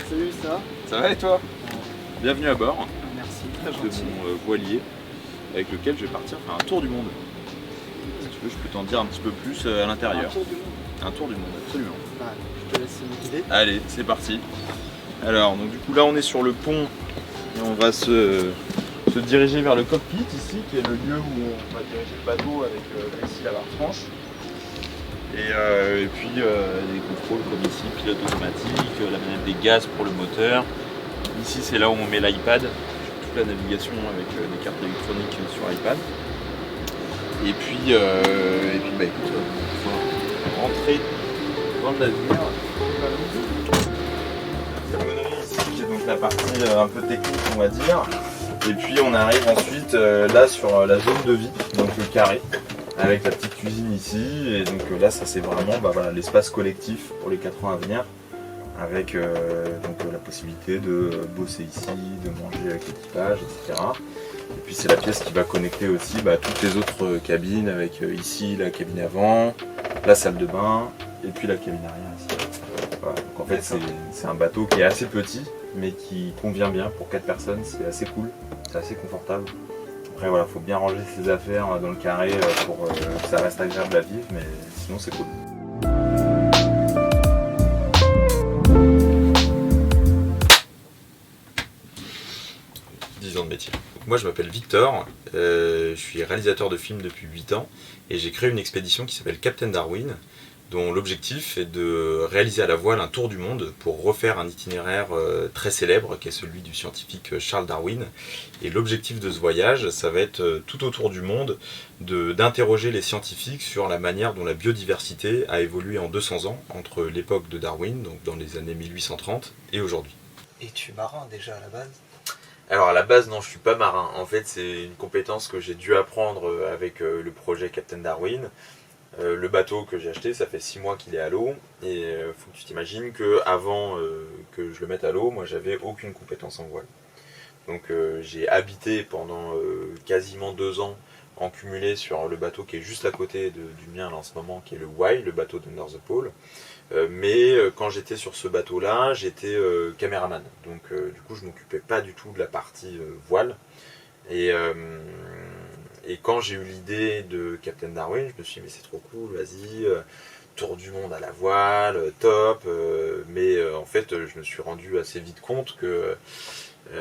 Salut, ça va? Ça va et toi? Bienvenue à bord. Merci, très de gentil. mon voilier avec lequel je vais partir faire un tour du monde. Si tu veux, je peux t'en dire un petit peu plus à l'intérieur. Un tour du monde. Un tour du monde, absolument. Bah, je te laisse me guider. Allez, c'est parti. Alors, donc du coup là on est sur le pont et on va se diriger vers le cockpit ici, qui est le lieu où on va diriger le bateau avec ici la barre franche. Et puis des contrôles comme ici, pilote automatique, la manette des gaz pour le moteur. Ici c'est là où on met l'iPad, toute la navigation avec des cartes électroniques sur iPad. Et puis bah écoute, il faut rentrer dans le navire. Ici qui est donc la partie un peu technique on va dire. Et puis on arrive ensuite là sur la zone de vie, donc le carré, avec la petite cuisine ici. Et donc là ça c'est vraiment voilà, l'espace collectif pour les 4 ans à venir, avec donc, la possibilité de bosser ici, de manger avec l'équipage, etc. Et puis c'est la pièce qui va connecter aussi toutes les autres cabines, avec ici la cabine avant, la salle de bain, et puis la cabine arrière ici. Voilà. Donc en fait c'est un bateau qui est assez petit, mais qui convient bien pour 4 personnes, c'est assez cool, c'est assez confortable. Après voilà, faut bien ranger ses affaires dans le carré pour que ça reste agréable à vivre, mais sinon c'est cool. 10 ans de métier. Moi je m'appelle Victor, je suis réalisateur de films depuis 8 ans et j'ai créé une expédition qui s'appelle Captain Darwin, dont l'objectif est de réaliser à la voile un tour du monde pour refaire un itinéraire très célèbre qui est celui du scientifique Charles Darwin. Et l'objectif de ce voyage, ça va être tout autour du monde d'interroger les scientifiques sur la manière dont la biodiversité a évolué en 200 ans entre l'époque de Darwin, donc dans les années 1830, et aujourd'hui. Et tu es marin déjà à la base? Alors à la base non, je suis pas marin. En fait c'est une compétence que j'ai dû apprendre avec le projet Captain Darwin. Le bateau que j'ai acheté, ça fait 6 mois qu'il est à l'eau, et faut que tu t'imagines que avant que je le mette à l'eau, moi j'avais aucune compétence en voile. Donc j'ai habité pendant quasiment 2 ans en cumulé sur le bateau qui est juste à côté du mien là, en ce moment, qui est le Wai, le bateau de North Pole. Mais quand j'étais sur ce bateau-là, j'étais caméraman. Donc du coup, je m'occupais pas du tout de la partie voile. Et quand j'ai eu l'idée de Captain Darwin, je me suis dit mais c'est trop cool, vas-y, tour du monde à la voile, top. Mais en fait, je me suis rendu assez vite compte que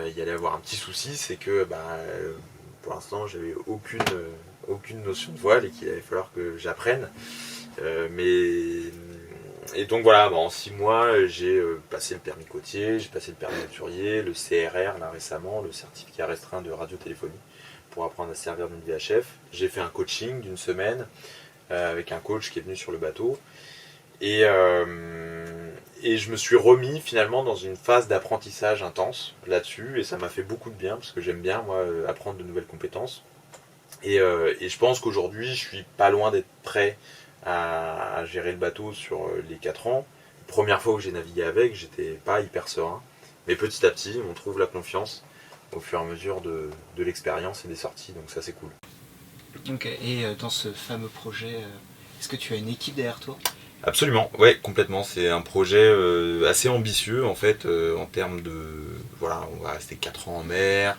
il y allait avoir un petit souci, c'est que pour l'instant, j'avais aucune notion de voile et qu'il allait falloir que j'apprenne. Et donc voilà, en 6 mois, j'ai passé le permis côtier, j'ai passé le permis voiturier, le CRR là récemment, le certificat restreint de radiotéléphonie, pour apprendre à se servir d'une VHF. J'ai fait un coaching d'une semaine avec un coach qui est venu sur le bateau. Et je me suis remis finalement dans une phase d'apprentissage intense là-dessus, et ça m'a fait beaucoup de bien, parce que j'aime bien moi apprendre de nouvelles compétences. Et je pense qu'aujourd'hui, je suis pas loin d'être prêt à gérer le bateau sur les 4 ans. La première fois que j'ai navigué avec, j'étais pas hyper serein. Mais petit à petit, on trouve la confiance au fur et à mesure de l'expérience et des sorties, donc ça c'est cool. Ok, et dans ce fameux projet, est-ce que tu as une équipe derrière toi? Absolument, ouais, complètement. C'est un projet assez ambitieux en fait, en termes de... Voilà, on va rester 4 ans en mer.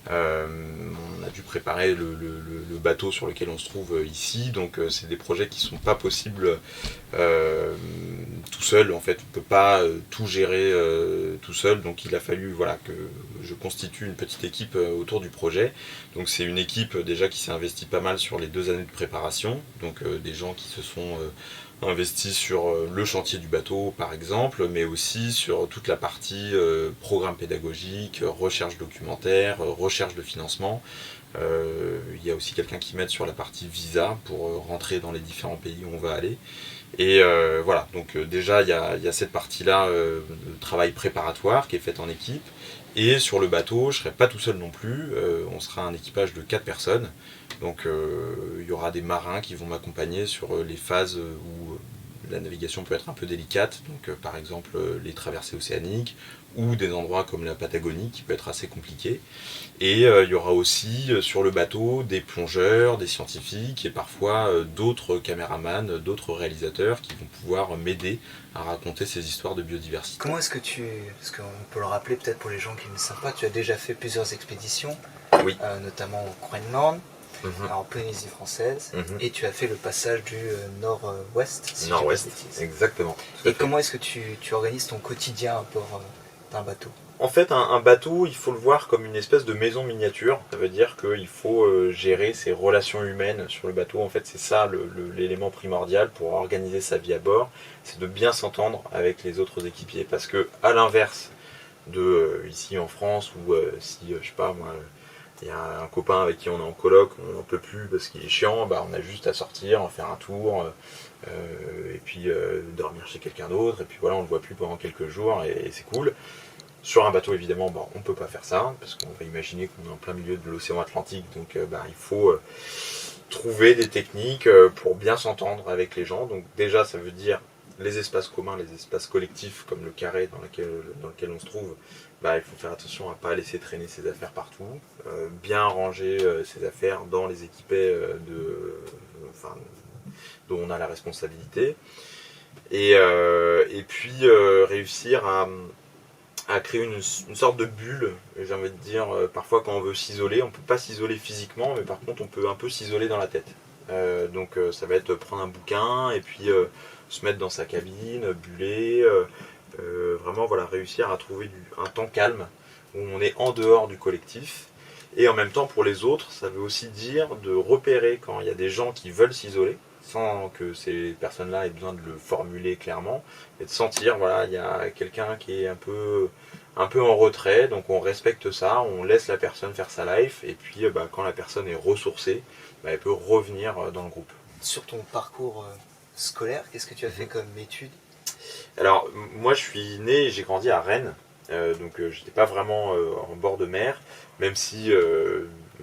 On a dû préparer le bateau sur lequel on se trouve ici, donc c'est des projets qui sont pas possibles tout seul. En fait, on peut pas tout gérer tout seul, donc il a fallu que je constitue une petite équipe autour du projet. Donc c'est une équipe déjà qui s'est investie pas mal sur les 2 années de préparation, donc des gens qui se sont investi sur le chantier du bateau par exemple, mais aussi sur toute la partie programme pédagogique, recherche documentaire, recherche de financement. Il y a aussi quelqu'un qui m'aide sur la partie visa pour rentrer dans les différents pays où on va aller. Et voilà, donc déjà il y a cette partie-là de travail préparatoire qui est faite en équipe. Et sur le bateau, je ne serai pas tout seul non plus, on sera un équipage de 4 personnes. Donc il y aura des marins qui vont m'accompagner sur les phases où la navigation peut être un peu délicate, donc par exemple les traversées océaniques, ou des endroits comme la Patagonie qui peut être assez compliqué. Et il y aura aussi sur le bateau des plongeurs, des scientifiques et parfois d'autres caméramans, d'autres réalisateurs qui vont pouvoir m'aider à raconter ces histoires de biodiversité. Comment est-ce que parce qu'on peut le rappeler peut-être pour les gens qui ne savent pas, tu as déjà fait plusieurs expéditions, Oui. Notamment au Groenland, Mhm. en Polynésie française, Mhm. et tu as fait le passage du nord-ouest, si Nord-ouest, je dis pas de bêtises. exactement. Et comment est-ce que tu organises ton quotidien à bord d'un bateau? En fait, un bateau, il faut le voir comme une espèce de maison miniature. Ça veut dire qu'il faut gérer ses relations humaines sur le bateau. En fait, c'est ça l'élément primordial pour organiser sa vie à bord. C'est de bien s'entendre avec les autres équipiers. Parce que, à l'inverse de ici en France, où si, je sais pas moi, il y a un copain avec qui on est en coloc, on n'en peut plus parce qu'il est chiant, bah, on a juste à sortir, faire un tour, et puis dormir chez quelqu'un d'autre, et puis voilà, on ne le voit plus pendant quelques jours, et c'est cool. Sur un bateau, évidemment, bah, on ne peut pas faire ça, parce qu'on va imaginer qu'on est en plein milieu de l'océan Atlantique, donc bah, il faut trouver des techniques pour bien s'entendre avec les gens. Donc déjà, ça veut dire les espaces communs, les espaces collectifs, comme le carré dans lequel on se trouve. Bah, il faut faire attention à ne pas laisser traîner ses affaires partout, bien ranger ses affaires dans les équipets dont on a la responsabilité, et puis réussir à créer une sorte de bulle, j'ai envie de dire. Parfois quand on veut s'isoler, on ne peut pas s'isoler physiquement, mais par contre on peut un peu s'isoler dans la tête. Donc ça va être prendre un bouquin et puis se mettre dans sa cabine, buller, vraiment voilà, réussir à trouver un temps calme où on est en dehors du collectif. Et en même temps pour les autres, ça veut aussi dire de repérer quand il y a des gens qui veulent s'isoler, sans que ces personnes-là aient besoin de le formuler clairement, et de sentir, voilà, il y a quelqu'un qui est un peu en retrait, donc on respecte ça, on laisse la personne faire sa life, et puis bah, quand la personne est ressourcée, bah, elle peut revenir dans le groupe. Sur ton parcours scolaire, qu'est-ce que tu as fait comme études? Alors, moi je suis né et j'ai grandi à Rennes, donc j'étais pas vraiment en bord de mer, même si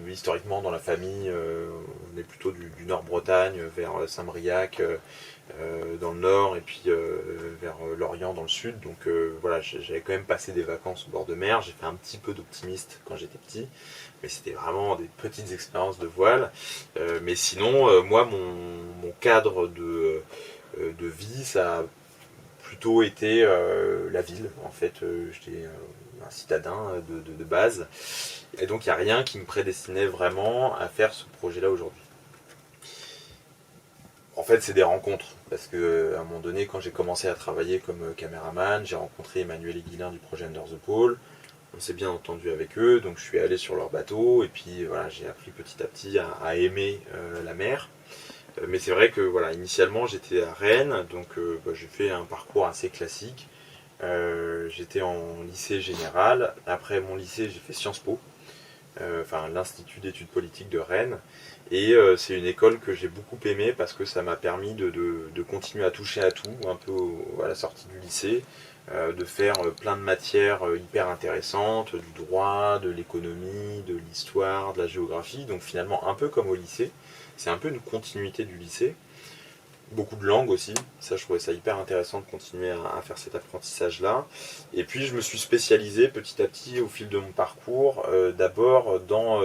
historiquement dans la famille on est plutôt du Nord-Bretagne vers Saint-Briac dans le nord et puis vers l'Orient dans le sud, donc voilà, j'avais quand même passé des vacances au bord de mer. J'ai fait un petit peu d'optimiste quand j'étais petit, mais c'était vraiment des petites expériences de voile, mais sinon moi mon cadre de vie, ça a plutôt été la ville. En fait, j'étais un citadin de base. Et donc, il n'y a rien qui me prédestinait vraiment à faire ce projet-là aujourd'hui. En fait, c'est des rencontres. Parce qu'à un moment donné, quand j'ai commencé à travailler comme caméraman, j'ai rencontré Emmanuel et Guilain du projet Under the Pole. On s'est bien entendu avec eux, donc je suis allé sur leur bateau. Et puis, voilà, j'ai appris petit à petit à aimer la mer. Mais c'est vrai que voilà, initialement j'étais à Rennes, donc bah, j'ai fait un parcours assez classique. J'étais en lycée général. Après mon lycée, j'ai fait Sciences Po, l'Institut d'études politiques de Rennes. Et c'est une école que j'ai beaucoup aimée parce que ça m'a permis de continuer à toucher à tout, un peu à la sortie du lycée, de faire plein de matières hyper intéressantes, du droit, de l'économie, de l'histoire, de la géographie. Donc finalement un peu comme au lycée. C'est un peu une continuité du lycée. Beaucoup de langues aussi. Ça, je trouvais ça hyper intéressant de continuer à faire cet apprentissage-là. Et puis, je me suis spécialisé petit à petit au fil de mon parcours, d'abord dans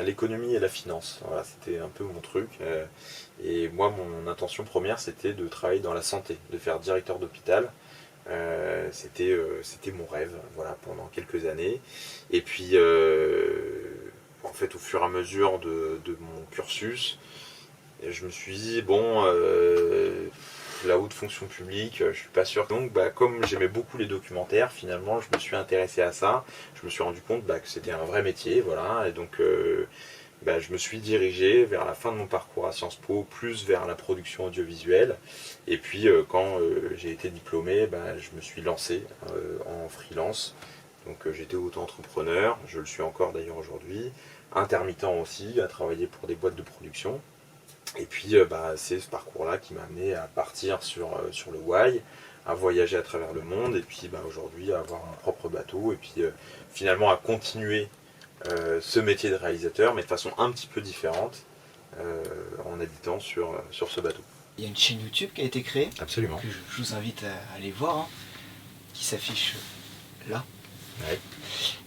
l'économie et la finance. Voilà, c'était un peu mon truc. Et moi, mon intention première, c'était de travailler dans la santé, de faire directeur d'hôpital. C'était mon rêve, voilà, pendant quelques années. Et puis, en fait, au fur et à mesure de mon cursus, je me suis dit, bon, la haute fonction publique, je suis pas sûr. Donc, bah, comme j'aimais beaucoup les documentaires, finalement, je me suis intéressé à ça. Je me suis rendu compte bah, que c'était un vrai métier, voilà. Et donc, bah, je me suis dirigé vers la fin de mon parcours à Sciences Po, plus vers la production audiovisuelle. Et puis quand j'ai été diplômé, bah, je me suis lancé en freelance. Donc j'étais auto-entrepreneur, je le suis encore d'ailleurs aujourd'hui, intermittent aussi, à travailler pour des boîtes de production. Et puis bah, c'est ce parcours-là qui m'a amené à partir sur le Wai, à voyager à travers le monde, et puis bah, aujourd'hui à avoir mon propre bateau, et puis finalement à continuer ce métier de réalisateur, mais de façon un petit peu différente, en habitant sur ce bateau. Il y a une chaîne YouTube qui a été créée, Absolument. que je vous invite à aller voir, hein, qui s'affiche là. Ouais.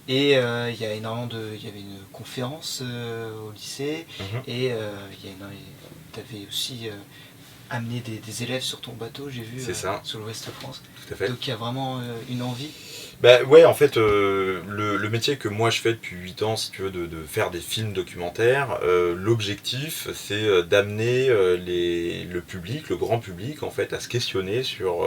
Et il y a énormément il y avait une conférence au lycée, et tu avais aussi amené des élèves sur ton bateau, j'ai vu, C'est ça. sur l'Ouest de France. Tout à fait. Donc il y a vraiment une envie. Bah ouais, en fait, le métier que moi je fais depuis 8 ans, si tu veux, de faire des films documentaires, l'objectif c'est d'amener le public, le grand public, en fait, à se questionner sur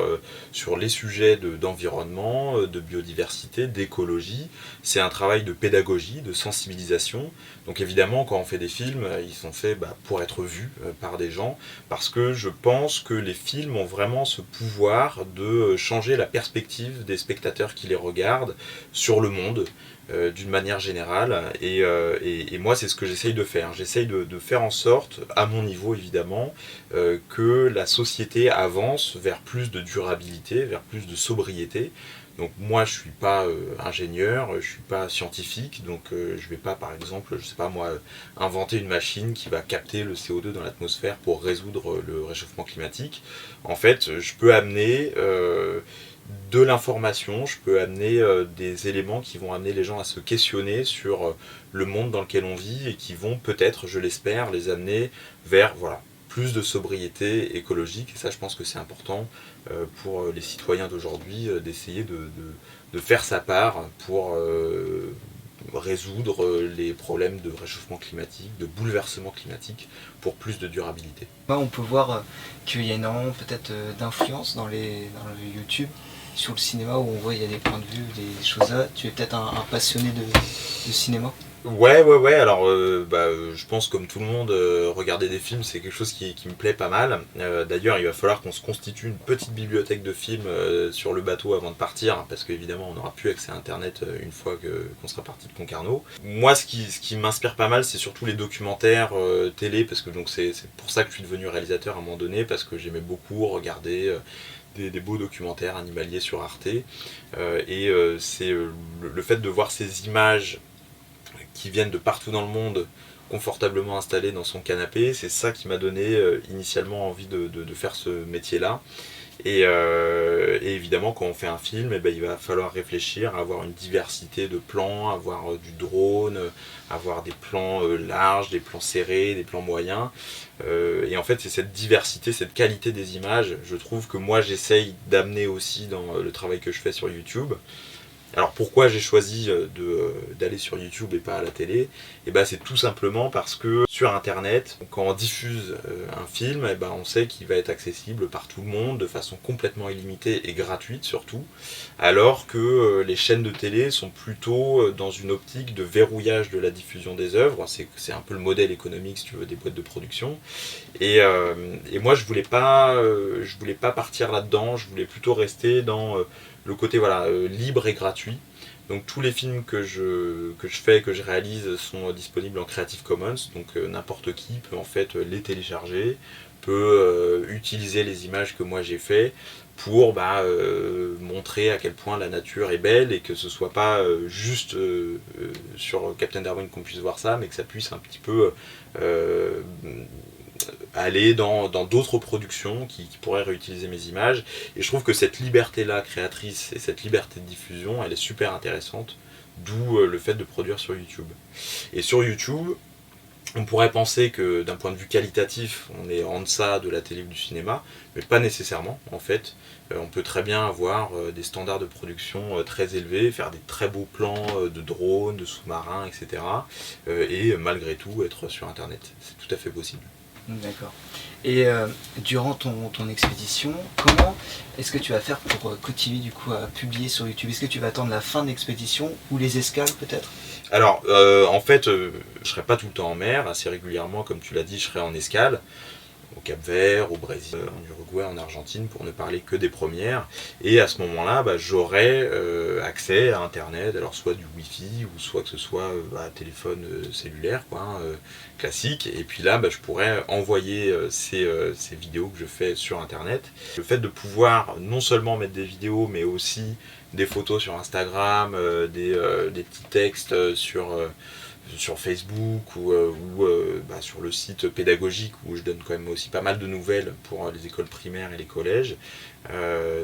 les sujets d'environnement, de biodiversité, d'écologie. C'est un travail de pédagogie, de sensibilisation. Donc évidemment, quand on fait des films, ils sont faits pour être vus par des gens, parce que je pense que les films ont vraiment ce pouvoir de changer la perspective des spectateurs qui les regardent sur le monde d'une manière générale. Et moi, c'est ce que j'essaye de faire. J'essaye de faire en sorte, à mon niveau évidemment, que la société avance vers plus de durabilité, vers plus de sobriété. Donc moi je suis pas ingénieur, je suis pas scientifique, donc je vais pas par exemple, je sais pas moi, inventer une machine qui va capter le CO2 dans l'atmosphère pour résoudre le réchauffement climatique. En fait, je peux amener de l'information, je peux amener des éléments qui vont amener les gens à se questionner sur le monde dans lequel on vit et qui vont peut-être, je l'espère, les amener vers plus de sobriété écologique. Et ça, je pense que c'est important pour les citoyens d'aujourd'hui d'essayer de faire sa part pour résoudre les problèmes de réchauffement climatique, de bouleversement climatique, pour plus de durabilité. On peut voir qu'il y a énormément peut-être d'influence dans le YouTube, sur le cinéma, où on voit il y a des points de vue, des choses là. Tu es peut-être un passionné de cinéma? Ouais, alors je pense comme tout le monde, regarder des films c'est quelque chose qui me plaît pas mal. D'ailleurs il va falloir qu'on se constitue une petite bibliothèque de films sur le bateau avant de partir, parce qu'évidemment on n'aura plus accès à internet une fois qu'on sera parti de Concarneau. Moi ce qui m'inspire pas mal c'est surtout les documentaires télé, parce que donc c'est pour ça que je suis devenu réalisateur à un moment donné, parce que j'aimais beaucoup regarder des beaux documentaires animaliers sur Arte, c'est le fait de voir ces images qui viennent de partout dans le monde, confortablement installés dans son canapé, c'est ça qui m'a donné initialement envie de faire ce métier-là. Et évidemment, quand on fait un film, il va falloir réfléchir à avoir une diversité de plans, avoir du drone, avoir des plans larges, des plans serrés, des plans moyens. Et en fait, c'est cette diversité, cette qualité des images, je trouve que moi j'essaye d'amener aussi dans le travail que je fais sur YouTube. Alors pourquoi j'ai choisi d'aller sur YouTube et pas à la télé? C'est tout simplement parce que sur internet, quand on diffuse un film, on sait qu'il va être accessible par tout le monde de façon complètement illimitée et gratuite surtout, alors que les chaînes de télé sont plutôt dans une optique de verrouillage de la diffusion des œuvres. C'est un peu le modèle économique, si tu veux, des boîtes de production. Et moi je voulais pas partir là-dedans, je voulais plutôt rester dans le côté libre et gratuit. Donc tous les films que je fais, que je réalise sont disponibles en Creative Commons, donc n'importe qui peut en fait les télécharger, peut utiliser les images que moi j'ai fait pour montrer à quel point la nature est belle, et que ce soit pas juste sur Captain Darwin qu'on puisse voir ça, mais que ça puisse un petit peu aller dans d'autres productions qui pourraient réutiliser mes images. Et je trouve que cette liberté-là créatrice et cette liberté de diffusion, elle est super intéressante, d'où le fait de produire sur YouTube. Et sur YouTube, on pourrait penser que d'un point de vue qualitatif, on est en deçà de la télé ou du cinéma, mais pas nécessairement en fait. On peut très bien avoir des standards de production très élevés, faire des très beaux plans de drones, de sous-marins, etc. Et malgré tout être sur internet. C'est tout à fait possible. D'accord. Et durant ton expédition, comment est-ce que tu vas faire pour continuer du coup à publier sur YouTube? Est-ce que tu vas attendre la fin de l'expédition ou les escales peut-être? Alors, en fait, je serai pas tout le temps en mer, assez régulièrement, comme tu l'as dit, je serai en escale, au Cap-Vert, au Brésil, en Uruguay, en Argentine, pour ne parler que des premières. Et à ce moment-là, j'aurai accès à Internet, alors soit du Wi-Fi, ou soit que ce soit téléphone cellulaire, classique. Et puis là, je pourrais envoyer ces vidéos que je fais sur Internet. Le fait de pouvoir non seulement mettre des vidéos, mais aussi des photos sur Instagram, des petits textes sur Facebook ou sur le site pédagogique où je donne quand même aussi pas mal de nouvelles pour les écoles primaires et les collèges.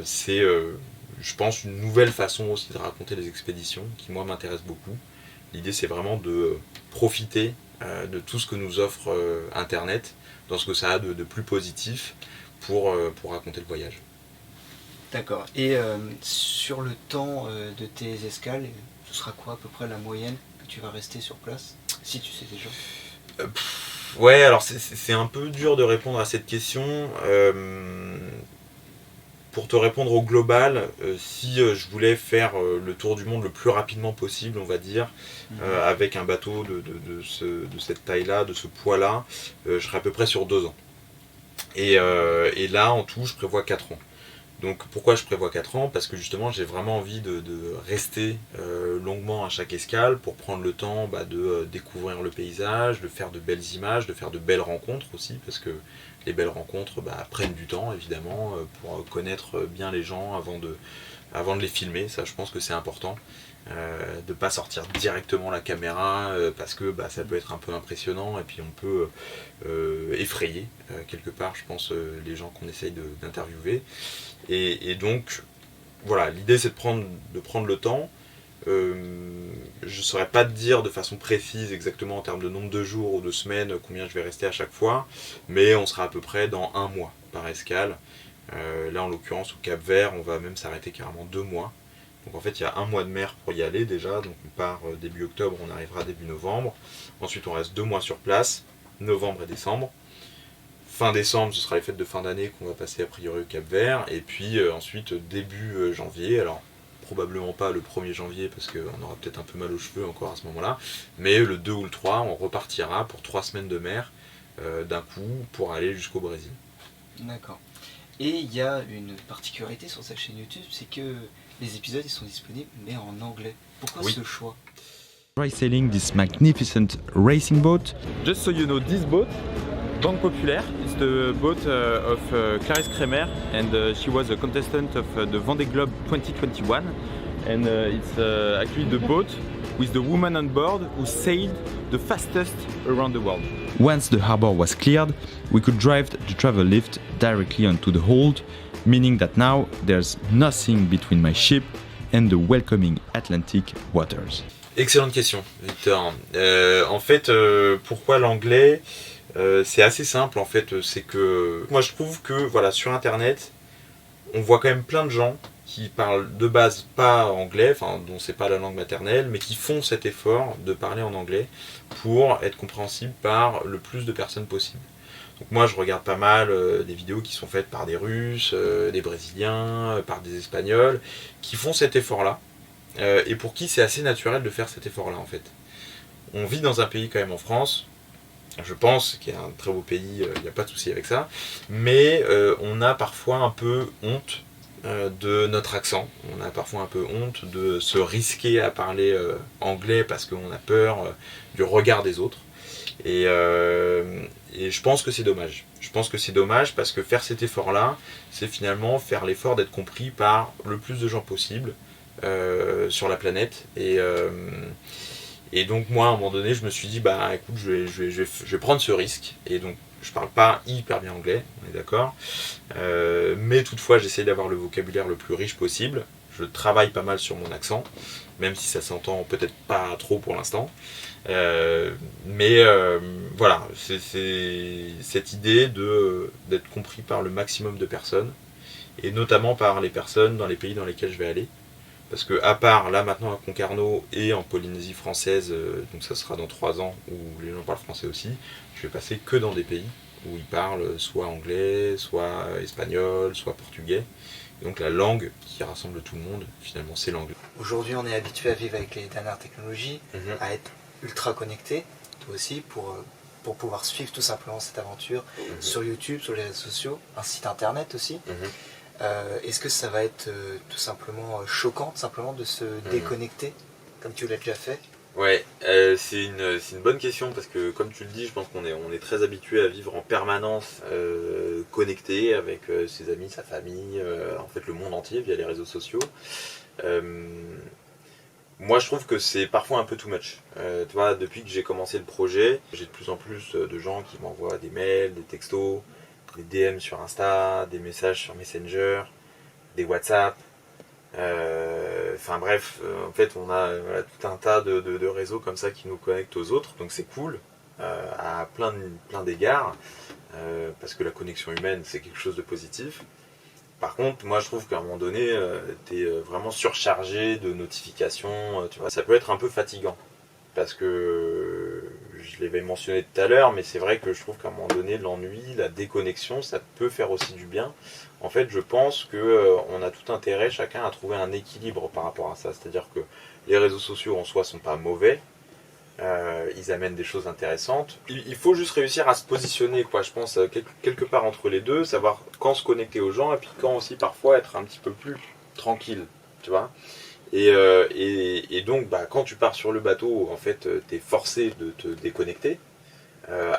C'est, je pense, une nouvelle façon aussi de raconter les expéditions qui, moi, m'intéresse beaucoup. L'idée, c'est vraiment de profiter de tout ce que nous offre Internet, dans ce que ça a de plus positif pour raconter le voyage. D'accord. Et sur le temps de tes escales, ce sera quoi à peu près la moyenne que tu vas rester sur place, si tu sais déjà? Ouais, alors c'est un peu dur de répondre à cette question. Pour te répondre au global, si je voulais faire le tour du monde le plus rapidement possible, on va dire, avec un bateau de cette taille-là, de ce poids-là, je serais à peu près sur 2 ans. Et là, en tout, je prévois 4 ans. Donc pourquoi je prévois 4 ans? Parce que justement j'ai vraiment envie de rester longuement à chaque escale pour prendre le temps de découvrir le paysage, de faire de belles images, de faire de belles rencontres aussi, parce que les belles rencontres prennent du temps évidemment pour connaître bien les gens avant de les filmer. Ça, je pense que c'est important. De ne pas sortir directement la caméra parce que ça peut être un peu impressionnant et puis on peut effrayer quelque part, je pense, les gens qu'on essaye d'interviewer. Et donc, voilà, l'idée c'est de prendre le temps. Je ne saurais pas te dire de façon précise exactement en termes de nombre de jours ou de semaines combien je vais rester à chaque fois, mais on sera à peu près dans 1 mois par escale. Là en l'occurrence au Cap-Vert, on va même s'arrêter carrément 2 mois. Donc en fait il y a 1 mois de mer pour y aller déjà, donc on part début octobre, on arrivera début novembre. Ensuite on reste 2 mois sur place, novembre et décembre. Fin décembre, ce sera les fêtes de fin d'année qu'on va passer a priori au Cap-Vert. Et puis ensuite début janvier, alors probablement pas le 1er janvier parce qu'on aura peut-être un peu mal aux cheveux encore à ce moment-là, mais le 2 ou le 3, on repartira pour 3 semaines de mer d'un coup pour aller jusqu'au Brésil. D'accord. Et il y a une particularité sur cette chaîne YouTube, c'est que les épisodes ils sont disponibles mais en anglais. Pourquoi ce choix? Try sailing this magnificent racing boat. Just so you know, this boat, Banque Populaire, is the boat of Clarisse Kremer, and she was a contestant of the Vendée Globe 2021, and it's actually the boat with the woman on board who sailed the fastest around the world. Once the harbor was cleared, we could drive the travel lift directly onto the hold, meaning that now there's nothing between my ship and the welcoming Atlantic waters. Excellente question, Victor. En fait, pourquoi l'anglais? C'est assez simple en fait, c'est que moi je trouve que voilà, sur internet on voit quand même plein de gens qui parlent de base pas anglais, enfin dont c'est pas la langue maternelle, mais qui font cet effort de parler en anglais pour être compréhensible par le plus de personnes possible. Donc moi je regarde pas mal des vidéos qui sont faites par des Russes, des Brésiliens, par des Espagnols, qui font cet effort-là, et pour qui c'est assez naturel de faire cet effort-là en fait. On vit dans un pays quand même en France, je pense qu'il y a un très beau pays, il n'y a pas de souci avec ça, mais on a parfois un peu honte de notre accent, on a parfois un peu honte de se risquer à parler anglais parce qu'on a peur du regard des autres, et je pense que c'est dommage. Je pense que c'est dommage parce que faire cet effort-là, c'est finalement faire l'effort d'être compris par le plus de gens possible sur la planète, et donc moi à un moment donné je me suis dit écoute je vais prendre ce risque, et donc je parle pas hyper bien anglais, on est d'accord, mais toutefois j'essaie d'avoir le vocabulaire le plus riche possible, je travaille pas mal sur mon accent, même si ça s'entend peut-être pas trop pour l'instant, mais voilà, c'est cette idée d'être compris par le maximum de personnes, et notamment par les personnes dans les pays dans lesquels je vais aller. Parce que à part là maintenant à Concarneau et en Polynésie française, donc ça sera dans 3 ans où les gens parlent français aussi, je vais passer que dans des pays où ils parlent soit anglais, soit espagnol, soit portugais. Et donc la langue qui rassemble tout le monde, finalement, c'est l'anglais. Aujourd'hui, on est habitué à vivre avec les dernières technologies, Mhm. à être ultra connecté, toi aussi, pour pouvoir suivre tout simplement cette aventure sur YouTube, sur les réseaux sociaux, un site internet aussi. Est-ce que ça va être tout simplement choquant, tout simplement, de se déconnecter, comme tu l'as déjà fait? Ouais, c'est une bonne question parce que comme tu le dis, je pense qu'on est très habitué à vivre en permanence connecté avec ses amis, sa famille, en fait le monde entier via les réseaux sociaux. Moi je trouve que c'est parfois un peu too much. Tu vois, depuis que j'ai commencé le projet, j'ai de plus en plus de gens qui m'envoient des mails, des textos, des DM sur Insta, des messages sur Messenger, des WhatsApp. Enfin bref, en fait on a voilà, tout un tas de réseaux comme ça qui nous connectent aux autres, donc c'est cool à plein d'égards, parce que la connexion humaine c'est quelque chose de positif. Par contre, moi je trouve qu'à un moment donné, t'es vraiment surchargé de notifications, tu vois, ça peut être un peu fatigant, parce que je l'avais mentionné tout à l'heure, mais c'est vrai que je trouve qu'à un moment donné, l'ennui, la déconnexion, ça peut faire aussi du bien. En fait, je pense qu'on a tout intérêt chacun à trouver un équilibre par rapport à ça. C'est-à-dire que les réseaux sociaux en soi sont pas mauvais, ils amènent des choses intéressantes. Il faut juste réussir à se positionner, quoi. Je pense quelque part entre les deux, savoir quand se connecter aux gens et puis quand aussi parfois être un petit peu plus tranquille, tu vois. Et donc, bah, quand tu pars sur le bateau, en fait, tu es forcé de te déconnecter.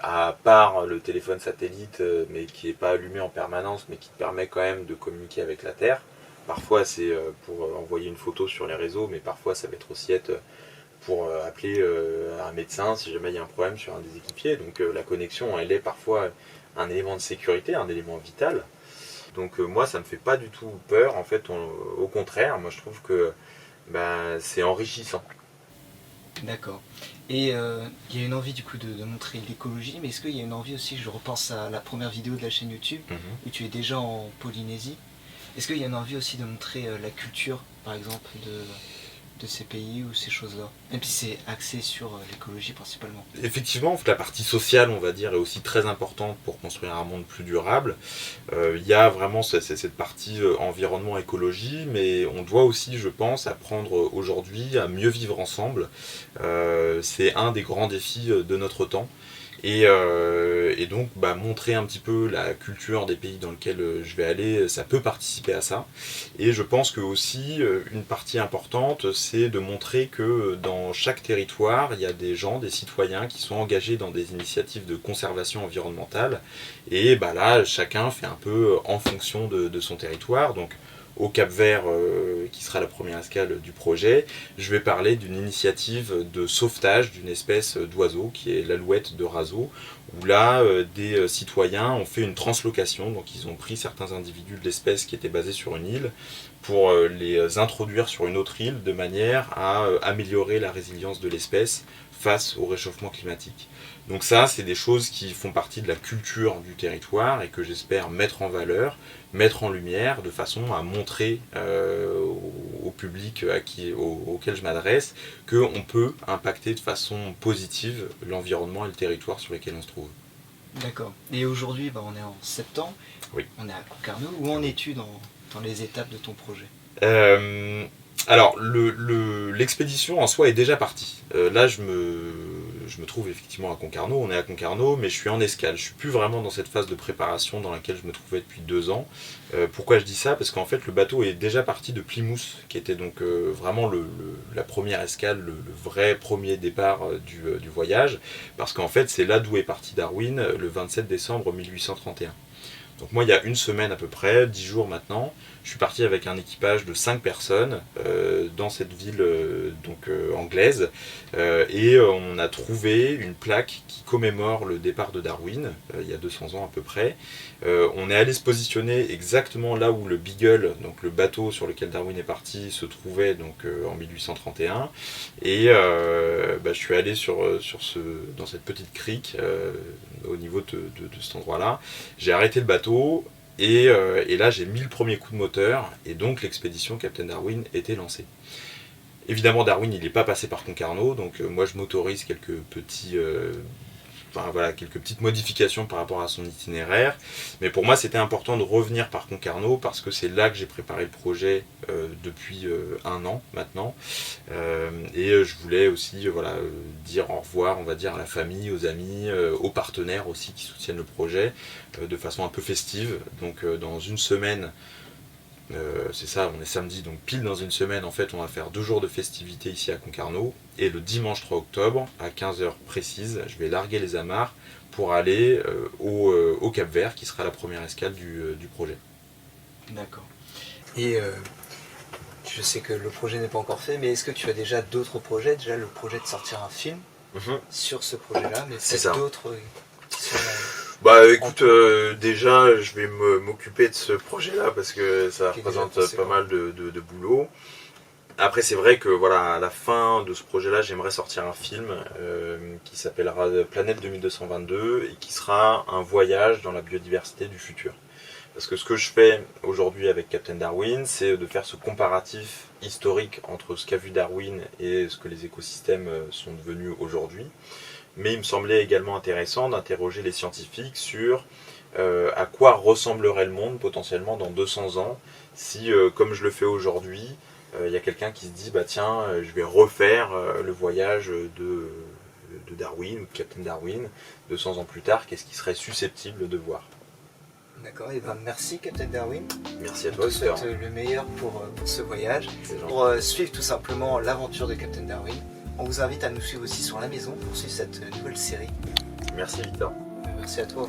À part le téléphone satellite, mais qui n'est pas allumé en permanence, mais qui te permet quand même de communiquer avec la Terre. Parfois c'est pour envoyer une photo sur les réseaux, mais parfois ça va être aussi pour appeler un médecin si jamais il y a un problème sur un des équipiers. Donc la connexion, elle est parfois un élément de sécurité, un élément vital. Donc moi ça me fait pas du tout peur, en fait au contraire, moi je trouve que c'est enrichissant. D'accord. Et il y a une envie du coup de montrer l'écologie, mais est-ce qu'il y a une envie aussi, je repense à la première vidéo de la chaîne YouTube, où tu es déjà en Polynésie, est-ce qu'il y a une envie aussi de montrer la culture, par exemple, de ces pays ou ces choses-là, même si c'est axé sur l'écologie principalement? Effectivement, la partie sociale, on va dire, est aussi très importante pour construire un monde plus durable. Il y a vraiment cette partie environnement, écologie, mais on doit aussi, je pense, apprendre aujourd'hui à mieux vivre ensemble. C'est un des grands défis de notre temps. Et donc montrer un petit peu la culture des pays dans lesquels je vais aller, ça peut participer à ça. Et je pense que aussi une partie importante, c'est de montrer que dans chaque territoire, il y a des gens, des citoyens qui sont engagés dans des initiatives de conservation environnementale. Et là, chacun fait un peu en fonction de son territoire. Donc au Cap-Vert, qui sera la première escale du projet, je vais parler d'une initiative de sauvetage d'une espèce d'oiseau qui est l'alouette de Raso, où là, des citoyens ont fait une translocation, donc ils ont pris certains individus de l'espèce qui étaient basés sur une île pour les introduire sur une autre île de manière à améliorer la résilience de l'espèce face au réchauffement climatique. Donc ça, c'est des choses qui font partie de la culture du territoire et que j'espère mettre en valeur, mettre en lumière, de façon à montrer au public auquel je m'adresse qu'on peut impacter de façon positive l'environnement et le territoire sur lesquels on se trouve. D'accord. Et aujourd'hui, on est en septembre, Oui. On est à Concarneau. Où en es-tu dans les étapes de ton projet? Alors, l'expédition en soi est déjà partie. Là, je me trouve effectivement à Concarneau, on est à Concarneau, mais je suis en escale. Je suis plus vraiment dans cette phase de préparation dans laquelle je me trouvais depuis 2 ans. Pourquoi je dis ça? Parce qu'en fait, le bateau est déjà parti de Plymouth, qui était donc vraiment la première escale, le vrai premier départ du voyage, parce qu'en fait, c'est là d'où est parti Darwin, le 27 décembre 1831. Donc moi, il y a une semaine à peu près, 10 jours maintenant, je suis parti avec un équipage de 5 personnes dans cette ville anglaise et on a trouvé une plaque qui commémore le départ de Darwin, il y a 200 ans à peu près. On est allé se positionner exactement là où le Beagle, donc le bateau sur lequel Darwin est parti, se trouvait donc, en 1831. Et je suis allé dans cette petite crique au niveau de cet endroit-là. J'ai arrêté le bateau. Et là, j'ai mis le premier coup de moteur, et donc l'expédition Captain Darwin était lancée. Évidemment, Darwin, il n'est pas passé par Concarneau, donc moi je m'autorise quelques petits voilà, quelques petites modifications par rapport à son itinéraire. Mais pour moi, c'était important de revenir par Concarneau parce que c'est là que j'ai préparé le projet depuis 1 an maintenant. Et je voulais aussi dire au revoir, on va dire, à la famille, aux amis, aux partenaires aussi qui soutiennent le projet de façon un peu festive. Donc dans une semaine, c'est ça, on est samedi, donc pile dans une semaine, en fait, on va faire 2 jours de festivités ici à Concarneau. Et le dimanche 3 octobre, à 15h précise, je vais larguer les amarres pour aller au Cap-Vert, qui sera la première escale du projet. D'accord. Et je sais que le projet n'est pas encore fait, mais est-ce que tu as déjà d'autres projets? Déjà le projet de sortir un film sur ce projet-là, mais peut-être d'autres qui sont... Bah écoute, déjà je vais m'occuper de ce projet-là parce que ça représente pas mal de boulot. Après c'est vrai que voilà, à la fin de ce projet-là, j'aimerais sortir un film qui s'appellera Planète 2222 et qui sera un voyage dans la biodiversité du futur. Parce que ce que je fais aujourd'hui avec Captain Darwin, c'est de faire ce comparatif historique entre ce qu'a vu Darwin et ce que les écosystèmes sont devenus aujourd'hui. Mais il me semblait également intéressant d'interroger les scientifiques sur à quoi ressemblerait le monde potentiellement dans 200 ans si, comme je le fais aujourd'hui, il y a quelqu'un qui se dit bah tiens, je vais refaire le voyage de Darwin ou de Captain Darwin 200 ans plus tard, qu'est-ce qui serait susceptible de voir. D'accord, et ben merci Captain Darwin. Merci à toi. Je te souhaite le meilleur pour ce voyage, pour suivre tout simplement l'aventure de Captain Darwin. On vous invite à nous suivre aussi sur la maison pour suivre cette nouvelle série. Merci Victor. Merci à toi.